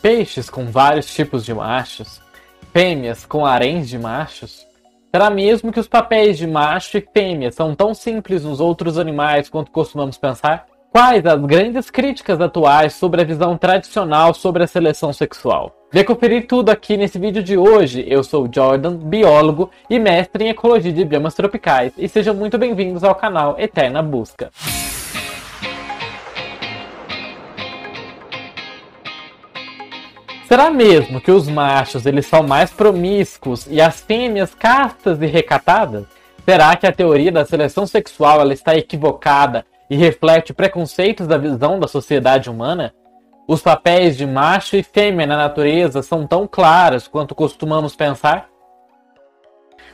peixes com vários tipos de machos, fêmeas com haréns de machos? Será mesmo que os papéis de macho e fêmea são tão simples nos outros animais quanto costumamos pensar? Quais as grandes críticas atuais sobre a visão tradicional sobre a seleção sexual? Vê conferir tudo aqui nesse vídeo de hoje. Eu sou o Jordan, biólogo e mestre em ecologia de biomas tropicais, e sejam muito bem-vindos ao canal Eterna Busca. Será mesmo que os machos eles são mais promíscuos e as fêmeas castas e recatadas? Será que a teoria da seleção sexual ela está equivocada e reflete preconceitos da visão da sociedade humana? Os papéis de macho e fêmea na natureza são tão claros quanto costumamos pensar?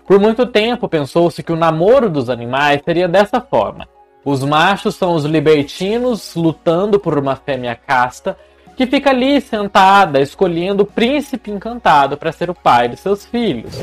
Por muito tempo pensou-se que o namoro dos animais seria dessa forma. Os machos são os libertinos lutando por uma fêmea casta que fica ali sentada, escolhendo o príncipe encantado para ser o pai de seus filhos.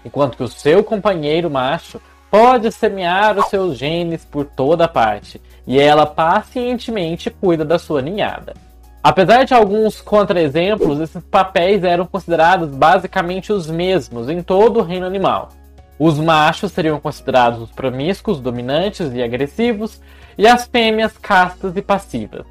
Enquanto que o seu companheiro macho pode semear os seus genes por toda parte, e ela pacientemente cuida da sua ninhada. Apesar de alguns contra-exemplos, esses papéis eram considerados basicamente os mesmos em todo o reino animal. Os machos seriam considerados os promíscuos, dominantes e agressivos, e as fêmeas castas e passivas.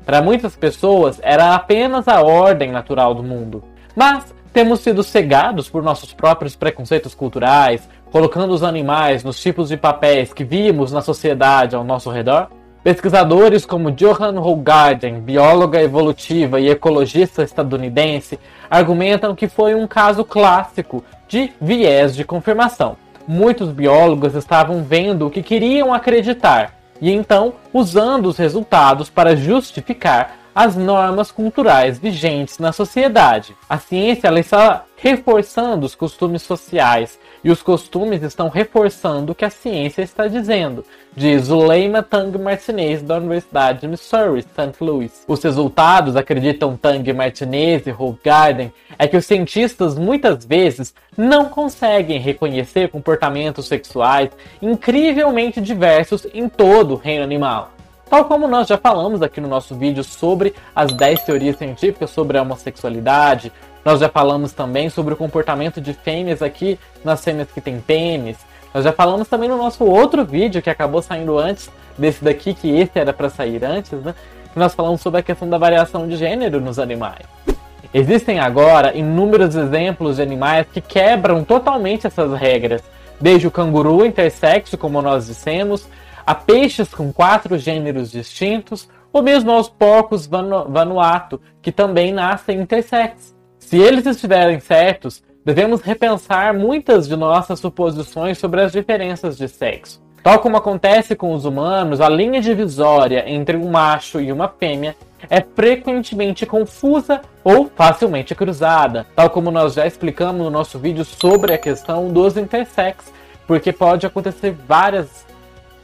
Para muitas pessoas, era apenas a ordem natural do mundo. Mas temos sido cegados por nossos próprios preconceitos culturais, colocando os animais nos tipos de papéis que vimos na sociedade ao nosso redor? Pesquisadores como Johan Rockgarden, bióloga evolutiva e ecologista estadunidense, argumentam que foi um caso clássico de viés de confirmação. Muitos biólogos estavam vendo o que queriam acreditar e então usando os resultados para justificar as normas culturais vigentes na sociedade. A ciência ela está reforçando os costumes sociais e os costumes estão reforçando o que a ciência está dizendo, diz Zuleima Tang Martinez da Universidade de Missouri, St. Louis. Os resultados, acreditam Tang Martinez e Rockgarden, é que os cientistas muitas vezes não conseguem reconhecer comportamentos sexuais incrivelmente diversos em todo o reino animal. Tal como nós já falamos aqui no nosso vídeo sobre as 10 teorias científicas sobre a homossexualidade, nós já falamos também sobre o comportamento de fêmeas aqui nas fêmeas que têm pênis, nós já falamos também no nosso outro vídeo que acabou saindo antes desse daqui, que esse era para sair antes, né? Que nós falamos sobre a questão da variação de gênero nos animais. Existem agora inúmeros exemplos de animais que quebram totalmente essas regras, desde o canguru intersexo, como nós dissemos, a peixes com 4 gêneros distintos, ou mesmo aos porcos Vanuatu, que também nascem intersexos. Se eles estiverem certos, devemos repensar muitas de nossas suposições sobre as diferenças de sexo. Tal como acontece com os humanos, a linha divisória entre um macho e uma fêmea é frequentemente confusa ou facilmente cruzada, tal como nós já explicamos no nosso vídeo sobre a questão dos intersexos, porque pode acontecer várias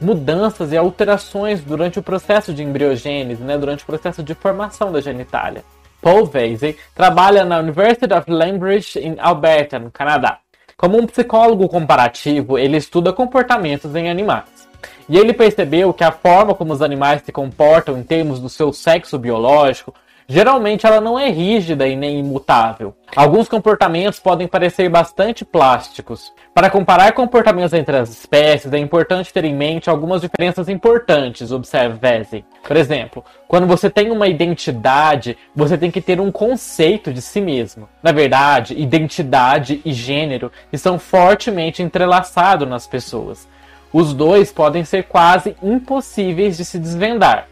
mudanças e alterações durante o processo de embriogênese, durante o processo de formação da genitália. Paul Vasey trabalha na University of Lethbridge, em Alberta, no Canadá. Como um psicólogo comparativo, ele estuda comportamentos em animais. E ele percebeu que a forma como os animais se comportam em termos do seu sexo biológico, geralmente ela não é rígida e nem imutável. Alguns comportamentos podem parecer bastante plásticos. Para comparar comportamentos entre as espécies, é importante ter em mente algumas diferenças importantes, observa Vasey. Por exemplo, quando você tem uma identidade, você tem que ter um conceito de si mesmo. Na verdade, identidade e gênero estão fortemente entrelaçados nas pessoas. Os dois podem ser quase impossíveis de se desvendar.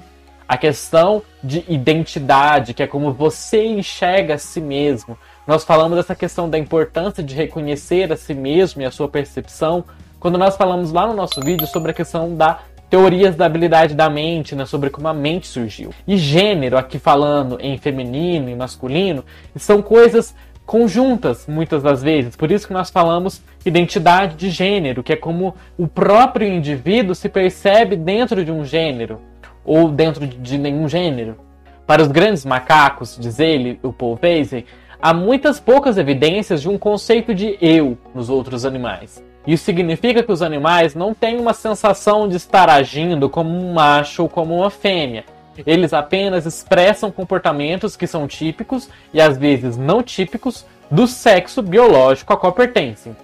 A questão de identidade, que é como você enxerga a si mesmo. Nós falamos dessa questão da importância de reconhecer a si mesmo e a sua percepção, quando nós falamos lá no nosso vídeo sobre a questão da teorias da habilidade da mente, sobre como a mente surgiu. E gênero, aqui falando em feminino e masculino, são coisas conjuntas, muitas das vezes. Por isso que nós falamos identidade de gênero, que é como o próprio indivíduo se percebe dentro de um gênero, ou dentro de nenhum gênero. Para os grandes macacos, diz ele, o Paul Vasey, há muitas poucas evidências de um conceito de eu nos outros animais. Isso significa que os animais não têm uma sensação de estar agindo como um macho ou como uma fêmea. Eles apenas expressam comportamentos que são típicos e às vezes não típicos do sexo biológico a qual pertencem.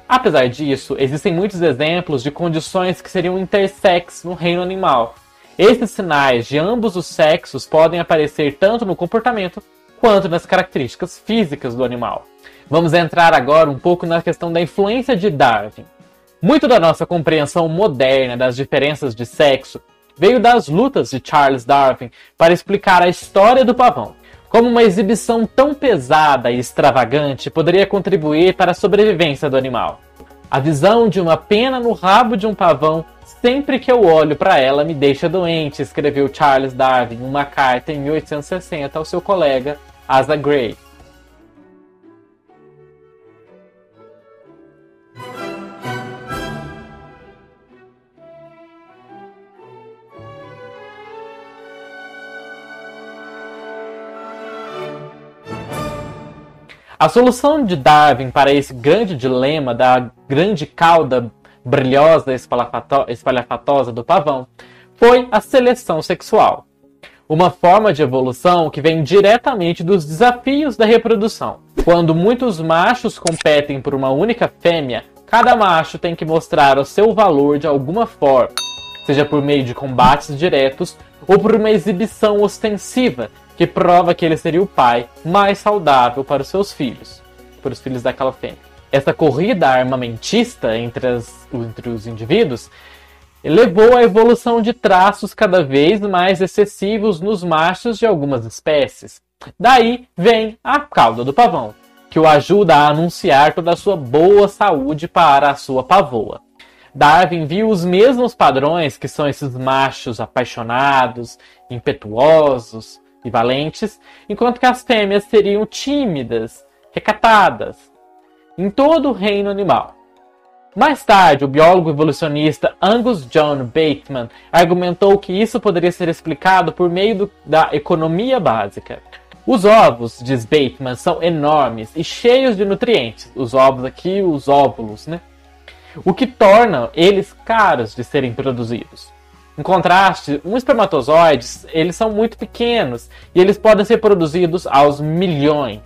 Apesar disso, existem muitos exemplos de condições que seriam intersex no reino animal. Esses sinais de ambos os sexos podem aparecer tanto no comportamento quanto nas características físicas do animal. Vamos entrar agora um pouco na questão da influência de Darwin. Muito da nossa compreensão moderna das diferenças de sexo veio das lutas de Charles Darwin para explicar a história do pavão. Como uma exibição tão pesada e extravagante poderia contribuir para a sobrevivência do animal. A visão de uma pena no rabo de um pavão, sempre que eu olho para ela, me deixa doente, escreveu Charles Darwin em uma carta em 1860 ao seu colega Asa Gray. A solução de Darwin para esse grande dilema da grande cauda brilhosa e espalhafatosa do pavão foi a seleção sexual. Uma forma de evolução que vem diretamente dos desafios da reprodução. Quando muitos machos competem por uma única fêmea, cada macho tem que mostrar o seu valor de alguma forma, seja por meio de combates diretos ou por uma exibição ostensiva, que prova que ele seria o pai mais saudável para os seus filhos, para os filhos daquela fêmea. Essa corrida armamentista entre os indivíduos levou à evolução de traços cada vez mais excessivos nos machos de algumas espécies. Daí vem a cauda do pavão, que o ajuda a anunciar toda a sua boa saúde para a sua pavoa. Darwin viu os mesmos padrões que são esses machos apaixonados, impetuosos e valentes, enquanto que as fêmeas seriam tímidas, recatadas, em todo o reino animal. Mais tarde, o biólogo evolucionista Angus John Bateman argumentou que isso poderia ser explicado por meio da economia básica. Os ovos, diz Bateman, são enormes e cheios de nutrientes. Os ovos aqui, os óvulos, né? O que torna eles caros de serem produzidos. Em contraste, os espermatozoides, eles são muito pequenos e eles podem ser produzidos aos milhões.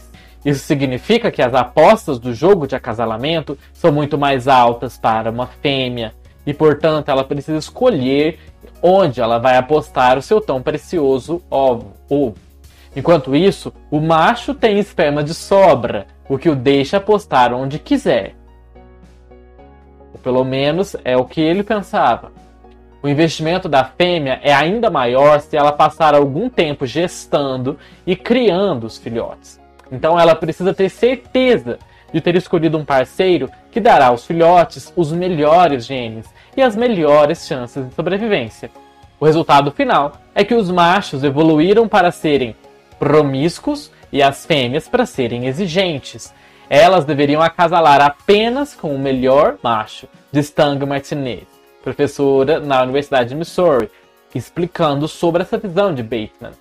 Isso significa que as apostas do jogo de acasalamento são muito mais altas para uma fêmea e, portanto, ela precisa escolher onde ela vai apostar o seu tão precioso ovo. Enquanto isso, o macho tem esperma de sobra, o que o deixa apostar onde quiser. Ou pelo menos é o que ele pensava. O investimento da fêmea é ainda maior se ela passar algum tempo gestando e criando os filhotes. Então ela precisa ter certeza de ter escolhido um parceiro que dará aos filhotes os melhores genes e as melhores chances de sobrevivência. O resultado final é que os machos evoluíram para serem promíscuos e as fêmeas para serem exigentes. Elas deveriam acasalar apenas com o melhor macho, diz Tang Martinez, professora na Universidade de Missouri, explicando sobre essa visão de Bateman.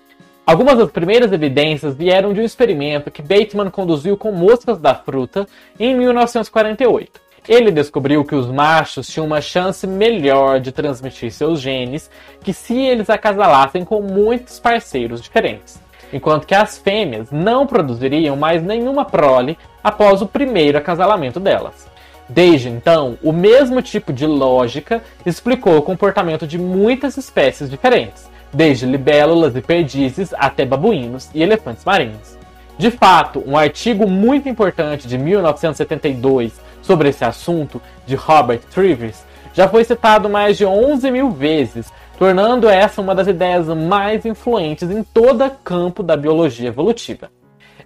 Algumas das primeiras evidências vieram de um experimento que Bateman conduziu com moscas da fruta em 1948. Ele descobriu que os machos tinham uma chance melhor de transmitir seus genes que se eles acasalassem com muitos parceiros diferentes, enquanto que as fêmeas não produziriam mais nenhuma prole após o primeiro acasalamento delas. Desde então, o mesmo tipo de lógica explicou o comportamento de muitas espécies diferentes, desde libélulas e perdizes até babuínos e elefantes marinhos. De fato, um artigo muito importante de 1972 sobre esse assunto, de Robert Trivers, já foi citado mais de 11.000 vezes, tornando essa uma das ideias mais influentes em todo o campo da biologia evolutiva.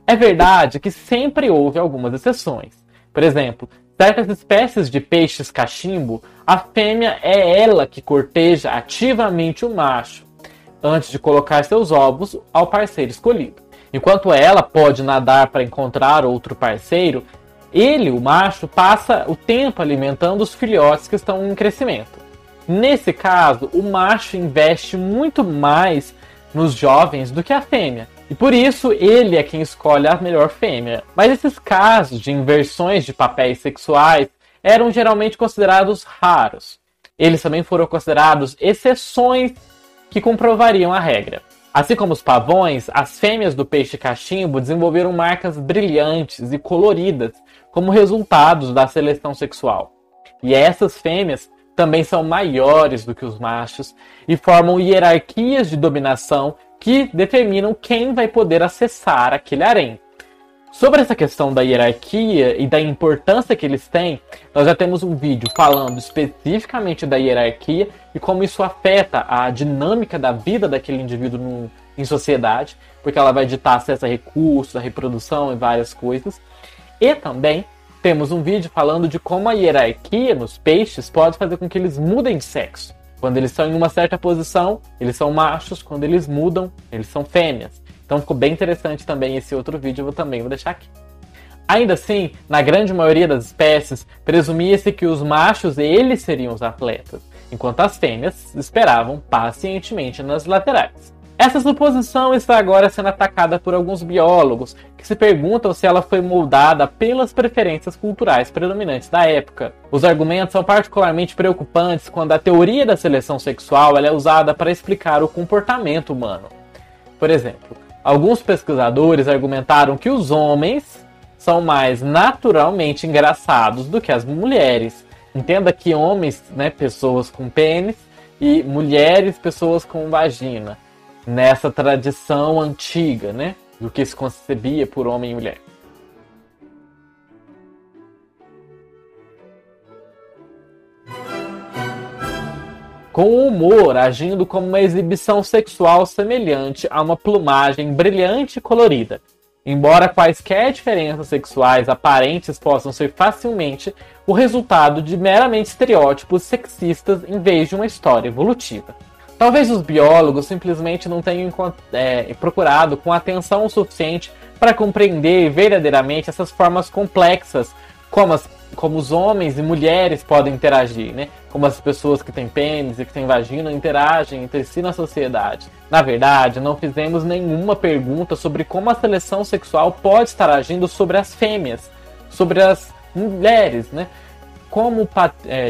É verdade que sempre houve algumas exceções. Por exemplo, certas espécies de peixes cachimbo, a fêmea é ela que corteja ativamente o macho, antes de colocar seus ovos ao parceiro escolhido. Enquanto ela pode nadar para encontrar outro parceiro, ele, o macho, passa o tempo alimentando os filhotes que estão em crescimento. Nesse caso, o macho investe muito mais nos jovens do que a fêmea, e por isso ele é quem escolhe a melhor fêmea. Mas esses casos de inversões de papéis sexuais eram geralmente considerados raros. Eles também foram considerados exceções que comprovariam a regra. Assim como os pavões, as fêmeas do peixe-cachimbo desenvolveram marcas brilhantes e coloridas como resultados da seleção sexual. E essas fêmeas também são maiores do que os machos e formam hierarquias de dominação que determinam quem vai poder acessar aquele harém. Sobre essa questão da hierarquia e da importância que eles têm, nós já temos um vídeo falando especificamente da hierarquia e como isso afeta a dinâmica da vida daquele indivíduo em sociedade, porque ela vai ditar acesso a recursos, a reprodução e várias coisas. E também temos um vídeo falando de como a hierarquia nos peixes pode fazer com que eles mudem de sexo. Quando eles estão em uma certa posição, eles são machos, quando eles mudam, eles são fêmeas. Então ficou bem interessante também esse outro vídeo, eu também vou deixar aqui. Ainda assim, na grande maioria das espécies, presumia-se que os machos eles seriam os atletas, enquanto as fêmeas esperavam pacientemente nas laterais. Essa suposição está agora sendo atacada por alguns biólogos, que se perguntam se ela foi moldada pelas preferências culturais predominantes da época. Os argumentos são particularmente preocupantes quando a teoria da seleção sexual ela é usada para explicar o comportamento humano. Por exemplo, alguns pesquisadores argumentaram que os homens são mais naturalmente engraçados do que as mulheres. Entenda que homens, pessoas com pênis, e mulheres, pessoas com vagina. Nessa tradição antiga, do que se concebia por homem e mulher. Com o humor agindo como uma exibição sexual semelhante a uma plumagem brilhante e colorida, embora quaisquer diferenças sexuais aparentes possam ser facilmente o resultado de meramente estereótipos sexistas em vez de uma história evolutiva. Talvez os biólogos simplesmente não tenham procurado com atenção o suficiente para compreender verdadeiramente essas formas complexas, como os homens e mulheres podem interagir, como as pessoas que têm pênis e que têm vagina interagem entre si na sociedade. Na verdade, não fizemos nenhuma pergunta sobre como a seleção sexual pode estar agindo sobre as fêmeas, sobre as mulheres, Como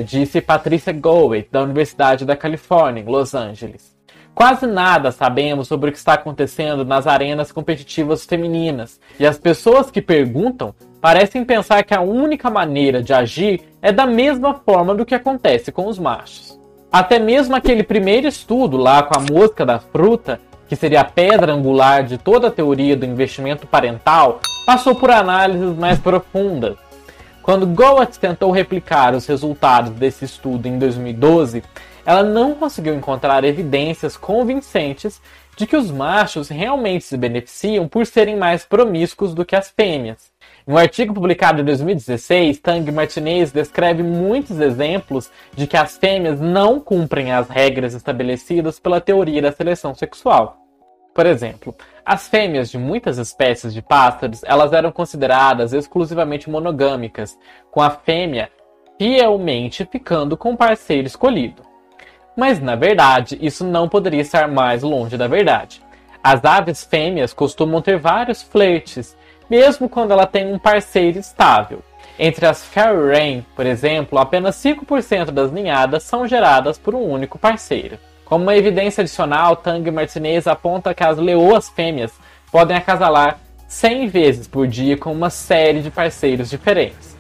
disse Patricia Goethe, da Universidade da Califórnia, em Los Angeles. Quase nada sabemos sobre o que está acontecendo nas arenas competitivas femininas, e as pessoas que perguntam parecem pensar que a única maneira de agir é da mesma forma do que acontece com os machos. Até mesmo aquele primeiro estudo lá com a mosca da fruta, que seria a pedra angular de toda a teoria do investimento parental, passou por análises mais profundas. Quando Goethe tentou replicar os resultados desse estudo em 2012, ela não conseguiu encontrar evidências convincentes de que os machos realmente se beneficiam por serem mais promíscuos do que as fêmeas. Em um artigo publicado em 2016, Tang Martinez descreve muitos exemplos de que as fêmeas não cumprem as regras estabelecidas pela teoria da seleção sexual. Por exemplo, as fêmeas de muitas espécies de pássaros elas eram consideradas exclusivamente monogâmicas, com a fêmea fielmente ficando com o parceiro escolhido. Mas, na verdade, isso não poderia estar mais longe da verdade. As aves fêmeas costumam ter vários flertes, mesmo quando ela tem um parceiro estável. Entre as fairy wren, por exemplo, apenas 5% das ninhadas são geradas por um único parceiro. Como uma evidência adicional, Tang Martinez aponta que as leoas fêmeas podem acasalar 100 vezes por dia com uma série de parceiros diferentes.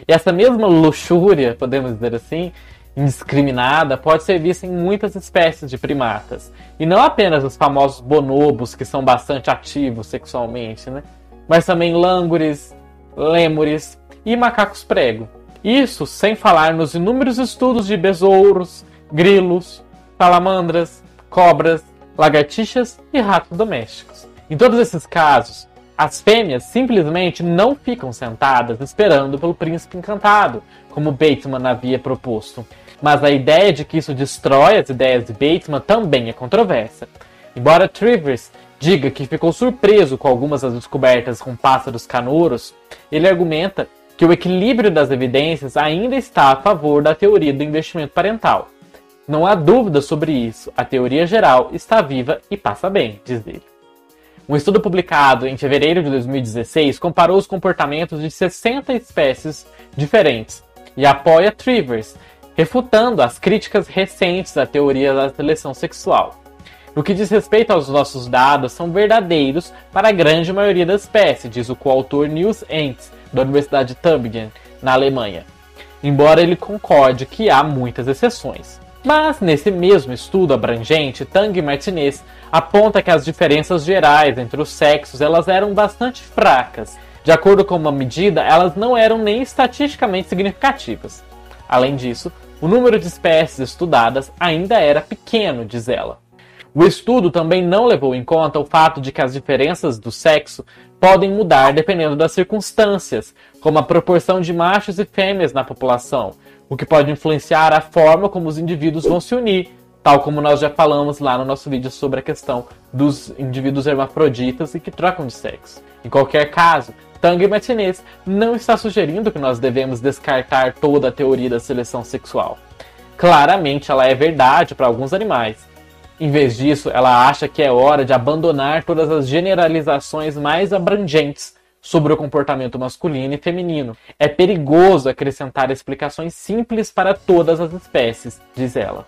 E essa mesma luxúria, podemos dizer assim, indiscriminada, pode ser vista em muitas espécies de primatas. E não apenas os famosos bonobos, que são bastante ativos sexualmente, mas também langures, lêmures e macacos prego. Isso sem falar nos inúmeros estudos de besouros, grilos, salamandras, cobras, lagartixas e ratos domésticos. Em todos esses casos, as fêmeas simplesmente não ficam sentadas esperando pelo príncipe encantado, como Bateman havia proposto. Mas a ideia de que isso destrói as ideias de Bateman também é controversa. Embora Trivers diga que ficou surpreso com algumas das descobertas com pássaros canouros, ele argumenta que o equilíbrio das evidências ainda está a favor da teoria do investimento parental. Não há dúvida sobre isso, a teoria geral está viva e passa bem, diz ele. Um estudo publicado em fevereiro de 2016 comparou os comportamentos de 60 espécies diferentes e apoia Trivers, refutando as críticas recentes à teoria da seleção sexual. No que diz respeito aos nossos dados, são verdadeiros para a grande maioria das espécies, diz o coautor Niels Entz, da Universidade Tübingen, na Alemanha, embora ele concorde que há muitas exceções. Mas, nesse mesmo estudo abrangente, Tang e Martinez aponta que as diferenças gerais entre os sexos elas eram bastante fracas. De acordo com uma medida, elas não eram nem estatisticamente significativas. Além disso, o número de espécies estudadas ainda era pequeno, diz ela. O estudo também não levou em conta o fato de que as diferenças do sexo podem mudar dependendo das circunstâncias, como a proporção de machos e fêmeas na população, o que pode influenciar a forma como os indivíduos vão se unir, tal como nós já falamos lá no nosso vídeo sobre a questão dos indivíduos hermafroditas e que trocam de sexo. Em qualquer caso, Tang e Martinez não está sugerindo que nós devemos descartar toda a teoria da seleção sexual. Claramente ela é verdade para alguns animais. Em vez disso, ela acha que é hora de abandonar todas as generalizações mais abrangentes sobre o comportamento masculino e feminino. É perigoso acrescentar explicações simples para todas as espécies, diz ela.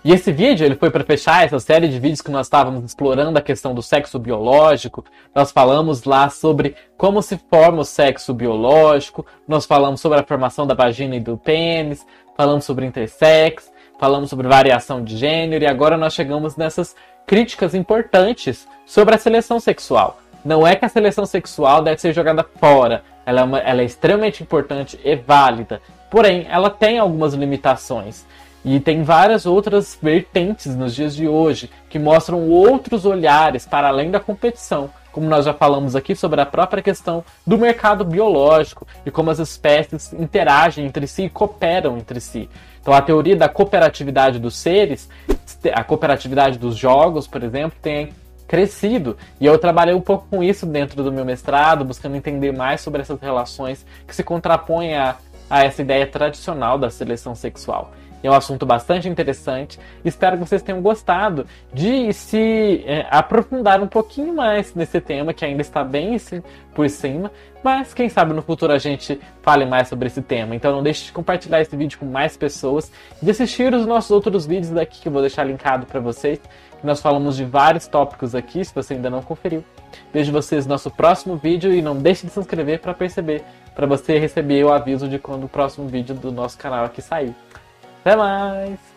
E esse vídeo ele foi para fechar essa série de vídeos que nós estávamos explorando a questão do sexo biológico. Nós falamos lá sobre como se forma o sexo biológico, nós falamos sobre a formação da vagina e do pênis, falamos sobre intersex, falamos sobre variação de gênero e agora nós chegamos nessas críticas importantes sobre a seleção sexual. Não é que a seleção sexual deve ser jogada fora, ela é extremamente importante e válida, porém ela tem algumas limitações. E tem várias outras vertentes nos dias de hoje que mostram outros olhares para além da competição, como nós já falamos aqui sobre a própria questão do mercado biológico e como as espécies interagem entre si e cooperam entre si. Então a teoria da cooperatividade dos seres, a cooperatividade dos jogos, por exemplo, tem crescido. E eu trabalhei um pouco com isso dentro do meu mestrado, buscando entender mais sobre essas relações que se contrapõem a essa ideia tradicional da seleção sexual. É um assunto bastante interessante. Espero que vocês tenham gostado de se aprofundar um pouquinho mais nesse tema, que ainda está bem por cima. Mas quem sabe no futuro a gente fale mais sobre esse tema. Então não deixe de compartilhar esse vídeo com mais pessoas. E de assistir os nossos outros vídeos daqui, que eu vou deixar linkado para vocês. Nós falamos de vários tópicos aqui, se você ainda não conferiu. Vejo vocês no nosso próximo vídeo e não deixe de se inscrever para você receber o aviso de quando o próximo vídeo do nosso canal aqui sair. Até mais!